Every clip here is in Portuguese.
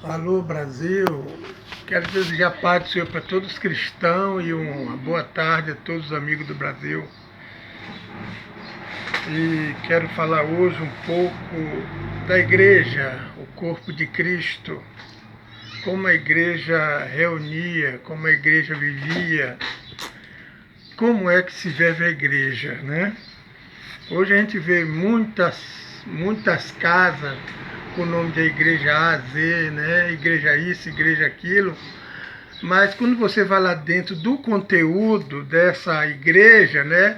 Alô, Brasil. Quero desejar paz do Senhor para todos os cristãos e uma boa tarde a todos os amigos do Brasil. E quero falar hoje um pouco da igreja, o corpo de Cristo, como a igreja reunia, como a igreja vivia, como é que se vive a igreja, né? Hoje a gente vê muitas casas com o nome de igreja A, Z, né? Igreja isso, igreja aquilo. Mas quando você vai lá dentro do conteúdo dessa igreja, né?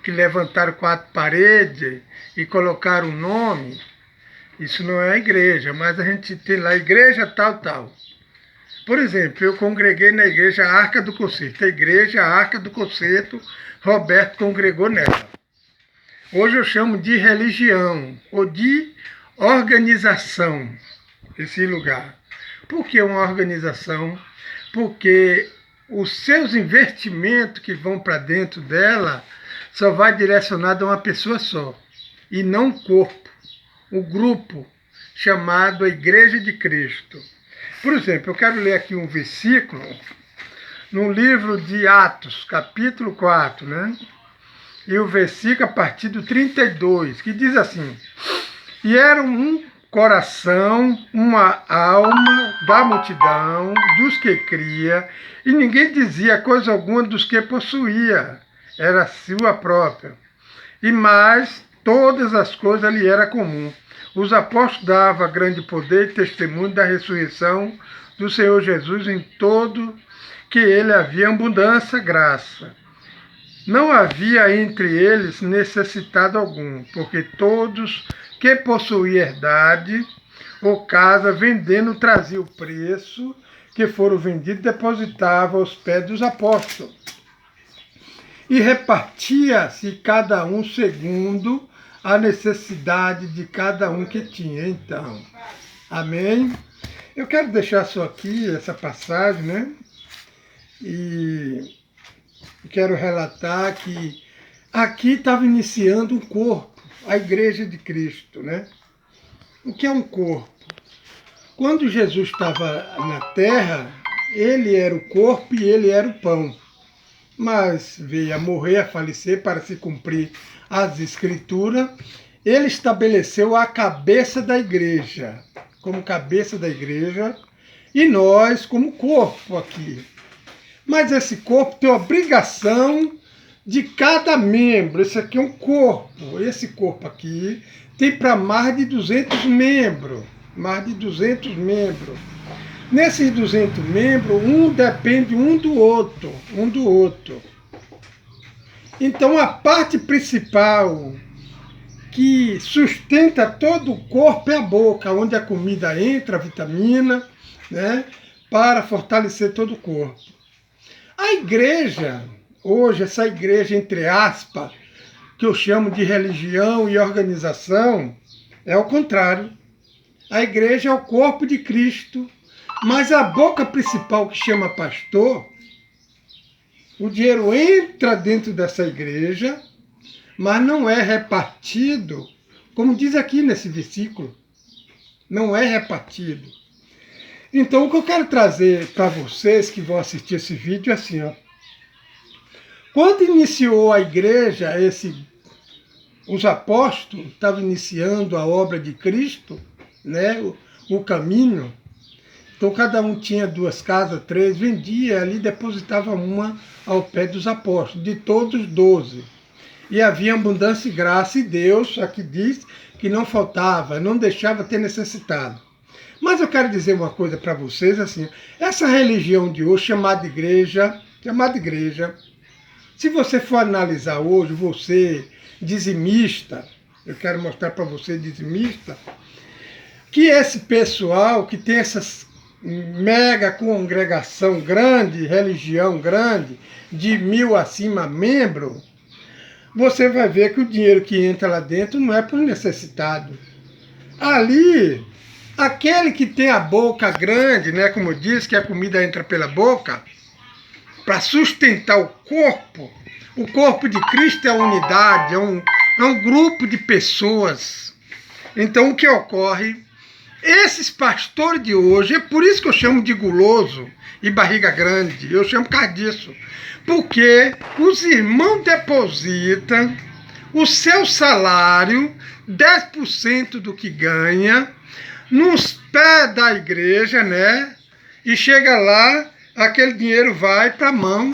Que levantaram 4 paredes e colocaram um nome, isso não é a igreja, mas a gente tem lá igreja tal, tal. Por exemplo, eu congreguei na igreja Arca do Concerto. A igreja Arca do Concerto, Roberto congregou nela. Hoje eu chamo de religião ou de organização esse lugar. Por que uma organização? Porque os seus investimentos que vão para dentro dela só vai direcionado a uma pessoa só, e não o corpo, o grupo chamado a Igreja de Cristo. Por exemplo, eu quero ler aqui um versículo no livro de Atos, capítulo 4, né? E o versículo a partir do 32, que diz assim: E era um coração, uma alma da multidão, dos que cria, e ninguém dizia coisa alguma dos que possuía, era sua própria. E mais, todas as coisas lhe era comum. Os apóstolos davam grande poder e testemunho da ressurreição do Senhor Jesus em todo que ele havia abundância, graça. Não havia entre eles necessitado algum, porque todos que possuíam herdade ou casa, vendendo, traziam o preço que foram vendidos, depositavam aos pés dos apóstolos. E repartia-se cada um segundo a necessidade de cada um que tinha. Então, amém? Eu quero deixar só aqui essa passagem, né? E quero relatar que aqui estava iniciando um corpo, a Igreja de Cristo, né? O que é um corpo? Quando Jesus estava na terra, ele era o corpo e ele era o pão. Mas veio a morrer, a falecer para se cumprir as Escrituras. Ele estabeleceu a cabeça da igreja, como cabeça da igreja, e nós como corpo aqui. Mas esse corpo tem a obrigação de cada membro. Esse aqui é um corpo. Esse corpo aqui tem para mais de 200 membros. Mais de 200 membros. Nesses 200 membros, um depende um do outro. Então, a parte principal que sustenta todo o corpo é a boca, onde a comida entra, a vitamina, né, para fortalecer todo o corpo. A igreja, hoje, essa igreja, entre aspas, que eu chamo de religião e organização, é o contrário. A igreja é o corpo de Cristo, mas a boca principal, que chama pastor, o dinheiro entra dentro dessa igreja, mas não é repartido, como diz aqui nesse versículo. Não é repartido. Então, o que eu quero trazer para vocês que vão assistir esse vídeo é assim, ó. Quando iniciou a igreja, os apóstolos estavam iniciando a obra de Cristo, né, o caminho. Então, cada um tinha 2 casas, 3, vendia ali, depositava uma ao pé dos apóstolos, de todos 12. E havia abundância e graça, e Deus, aqui diz, que não faltava, não deixava ter necessitado. Mas eu quero dizer uma coisa para vocês, assim, essa religião de hoje, chamada igreja, se você for analisar hoje, você dizimista, eu quero mostrar para você dizimista, que esse pessoal que tem essas mega congregação grande, religião grande, de 1000 acima membro, você vai ver que o dinheiro que entra lá dentro não é por necessitado. Ali, aquele que tem a boca grande, né, como eu disse, que a comida entra pela boca, para sustentar o corpo de Cristo é a unidade, é um grupo de pessoas. Então o que ocorre Esses pastores de hoje, é por isso que eu chamo de guloso e barriga grande, eu chamo por causa disso. Porque os irmãos depositam o seu salário, 10% do que ganha, nos pés da igreja, né? E chega lá, aquele dinheiro vai para a mão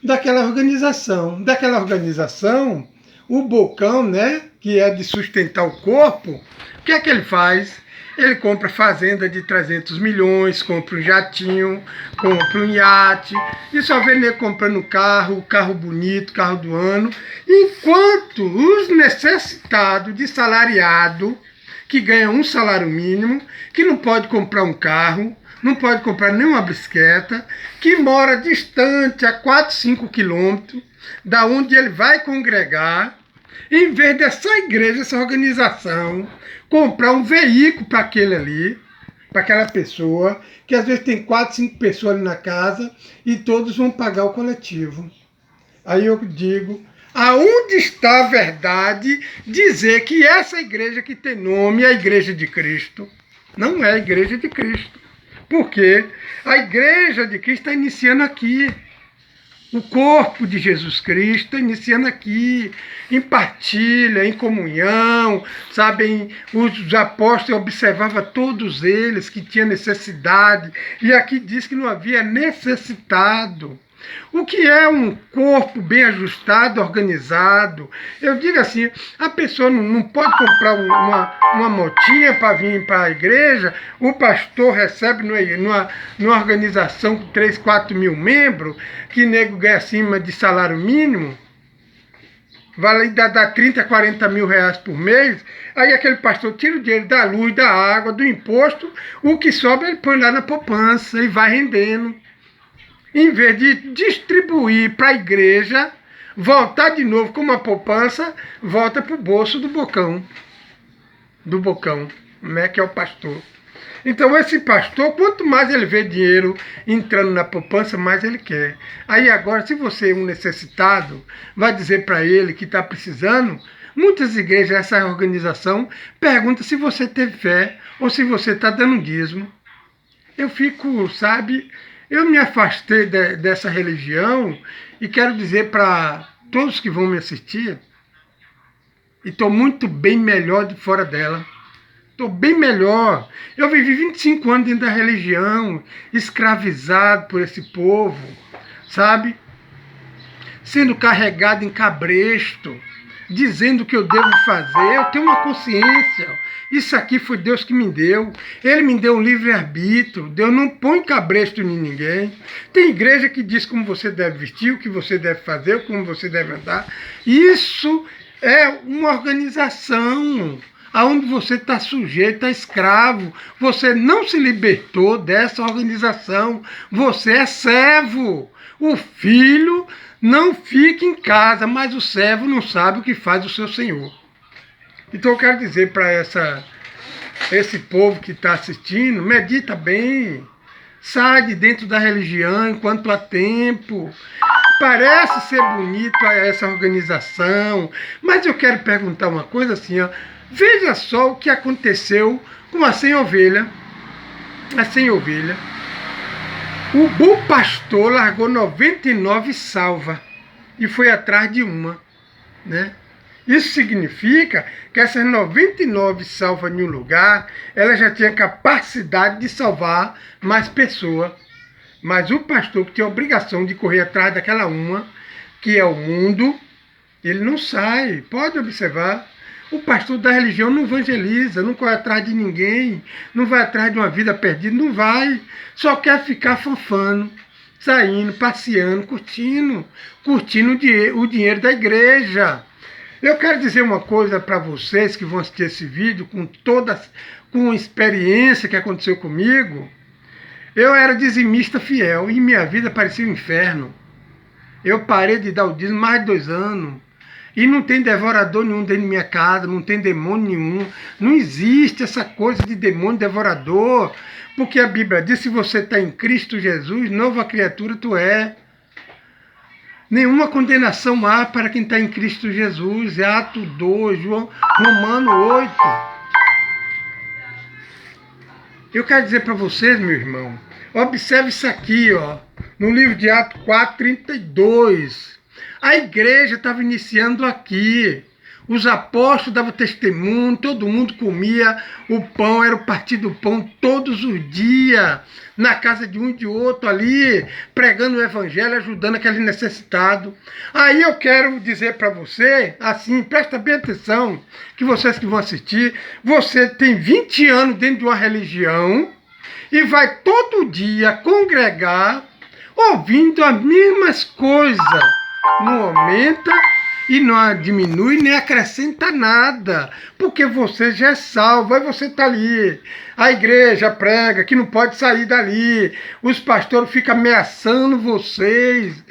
daquela organização. Daquela organização, o bocão, né? Que é de sustentar o corpo, o que é que ele faz? Ele compra fazenda de 300 milhões, compra um jatinho, compra um iate, e só vê ele comprando carro bonito, carro do ano, enquanto os necessitados de salariado, que ganham um salário mínimo, que não pode comprar um carro, não pode comprar nenhuma bicicleta, que mora distante a 4, 5 quilômetros da onde ele vai congregar, em vez dessa igreja, essa organização, comprar um veículo para aquele ali, para aquela pessoa, que às vezes tem 4, 5 pessoas ali na casa e todos vão pagar o coletivo. Aí eu digo, aonde está a verdade dizer que essa igreja que tem nome é a Igreja de Cristo? Não é a Igreja de Cristo. Por quê? A Igreja de Cristo está iniciando aqui. O corpo de Jesus Cristo, iniciando aqui, em partilha, em comunhão, sabem? Os apóstolos observavam todos eles que tinham necessidade, e aqui diz que não havia necessitado. O que é um corpo bem ajustado, organizado? Eu digo assim, a pessoa não pode comprar uma motinha para vir para a igreja, o pastor recebe numa organização com 3, 4 mil membros, que nego ganha acima de salário mínimo, vale dar 30, 40 mil reais por mês, aí aquele pastor tira o dinheiro da luz, da água, do imposto, o que sobra ele põe lá na poupança e vai rendendo. Em vez de distribuir para a igreja, voltar de novo com uma poupança, volta para o bolso do bocão. Do bocão, né, que é o pastor. Então esse pastor, quanto mais ele vê dinheiro entrando na poupança, mais ele quer. Aí agora, se você é um necessitado, vai dizer para ele que está precisando, muitas igrejas, essa organização, pergunta se você teve fé ou se você está dando dízimo. Eu fico, sabe... Eu me afastei dessa religião e quero dizer para todos que vão me assistir, e estou muito bem melhor de fora dela. Estou bem melhor. Eu vivi 25 anos dentro da religião, escravizado por esse povo, sabe? Sendo carregado em cabresto, dizendo o que eu devo fazer. Eu tenho uma consciência. Isso aqui foi Deus que me deu. Ele me deu um livre-arbítrio. Deus não põe cabresto em ninguém. Tem igreja que diz como você deve vestir, o que você deve fazer, como você deve andar. Isso é uma organização onde você está sujeito, está escravo. Você não se libertou dessa organização. Você é servo. O filho não fica em casa, mas o servo não sabe o que faz o seu senhor. Então eu quero dizer para esse povo que está assistindo, medita bem, sai de dentro da religião enquanto há tempo. Parece ser bonito essa organização, mas eu quero perguntar uma coisa assim, ó. Veja só o que aconteceu com a 100 ovelhas. A 100 ovelhas. O bom pastor largou 99 salvas e foi atrás de uma, né? Isso significa que essas 99 salvas em um lugar, ela já tinha capacidade de salvar mais pessoas. Mas o pastor que tinha a obrigação de correr atrás daquela uma, que é o mundo, ele não sai. Pode observar. O pastor da religião não evangeliza, não corre atrás de ninguém, não vai atrás de uma vida perdida, não vai. Só quer ficar fofando, saindo, passeando, curtindo o dinheiro da igreja. Eu quero dizer uma coisa para vocês que vão assistir esse vídeo com a experiência que aconteceu comigo. Eu era dizimista fiel e minha vida parecia um inferno. Eu parei de dar o dízimo mais de 2 anos. E não tem devorador nenhum dentro da minha casa, não tem demônio nenhum. Não existe essa coisa de demônio devorador. Porque a Bíblia diz, se você está em Cristo Jesus, nova criatura tu é. Nenhuma condenação há para quem está em Cristo Jesus. É Atos 2, Romano 8. Eu quero dizer para vocês, meu irmão, observe isso aqui, ó, no livro de Atos 4:32. A igreja estava iniciando aqui. Os apóstolos davam testemunho, todo mundo comia o pão, era o partir do pão todos os dias, na casa de um e de outro ali, pregando o evangelho, ajudando aquele necessitado. Aí eu quero dizer para você, assim, presta bem atenção, que vocês que vão assistir, você tem 20 anos dentro de uma religião e vai todo dia congregar ouvindo as mesmas coisas. Não aumenta e não diminui nem acrescenta nada, porque você já é salvo, aí você está ali, a igreja prega que não pode sair dali, os pastores ficam ameaçando vocês.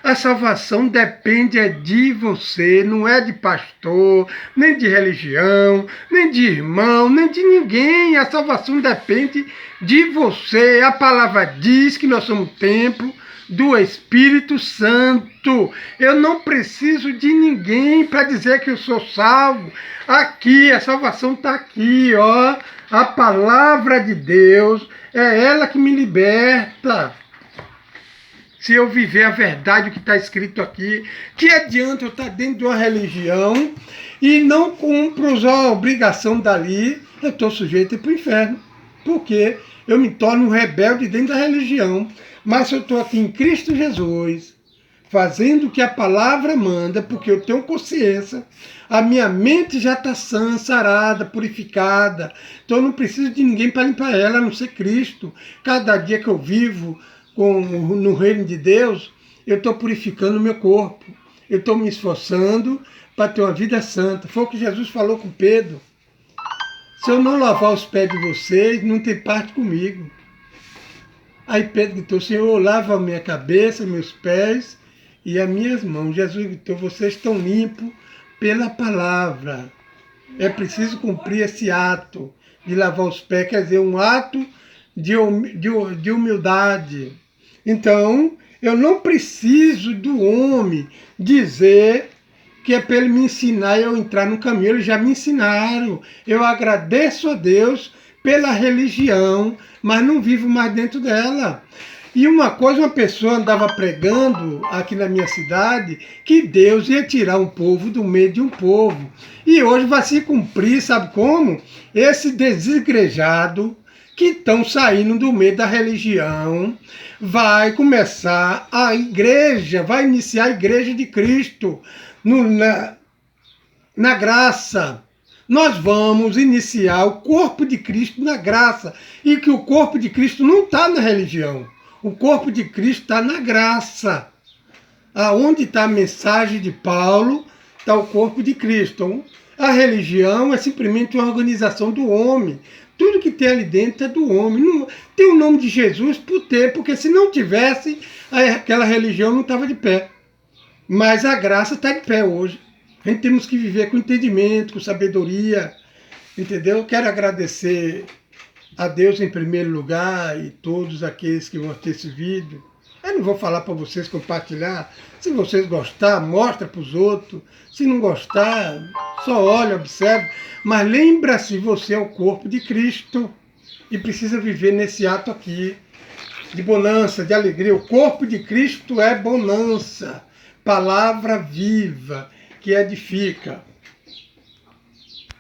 A salvação depende de você, não é de pastor, nem de religião, nem de irmão, nem de ninguém. A salvação depende de você. A palavra diz que nós somos templo do Espírito Santo. Eu não preciso de ninguém para dizer que eu sou salvo. Aqui, a salvação está aqui, ó. A palavra de Deus, é ela que me liberta. Se eu viver a verdade, o que está escrito aqui, que adianta eu estar dentro de uma religião e não cumpro a obrigação dali, eu estou sujeito a ir para o inferno. Porque eu me torno um rebelde dentro da religião. Mas se eu estou aqui em Cristo Jesus, fazendo o que a palavra manda, porque eu tenho consciência, a minha mente já está sã, sarada, purificada. Então eu não preciso de ninguém para limpar ela, a não ser Cristo. Cada dia que eu vivo no reino de Deus, eu estou purificando o meu corpo. Eu estou me esforçando para ter uma vida santa. Foi o que Jesus falou com Pedro. Se eu não lavar os pés de vocês, não tem parte comigo. Aí Pedro gritou, Senhor, lava a minha cabeça, meus pés e as minhas mãos. Jesus gritou, vocês estão limpos pela palavra. É preciso cumprir esse ato de lavar os pés, quer dizer, um ato de humildade. Então, eu não preciso do homem dizer que é para ele me ensinar e eu entrar no caminho. Eles já me ensinaram. Eu agradeço a Deus pela religião, mas não vivo mais dentro dela. E uma coisa, uma pessoa andava pregando aqui na minha cidade que Deus ia tirar um povo do meio de um povo. E hoje vai se cumprir, sabe como? Esse desigrejado que estão saindo do meio da religião, vai começar a igreja, vai iniciar a igreja de Cristo na graça. Nós vamos iniciar o corpo de Cristo na graça. E que o corpo de Cristo não está na religião. O corpo de Cristo está na graça. Aonde está a mensagem de Paulo, está o corpo de Cristo. Então, a religião é simplesmente uma organização do homem. Tudo que tem ali dentro é do homem. Não, tem o nome de Jesus por ter, porque se não tivesse, aquela religião não estava de pé. Mas a graça está de pé hoje. A gente temos que viver com entendimento, com sabedoria, entendeu? Quero agradecer a Deus em primeiro lugar e todos aqueles que vão ter esse vídeo. Eu não vou falar para vocês compartilhar. Se vocês gostar, mostra para os outros. Se não gostar, só olha, observa. Mas lembra-se, você é o corpo de Cristo e precisa viver nesse ato aqui de bonança, de alegria. O corpo de Cristo é bonança, palavra viva que edifica.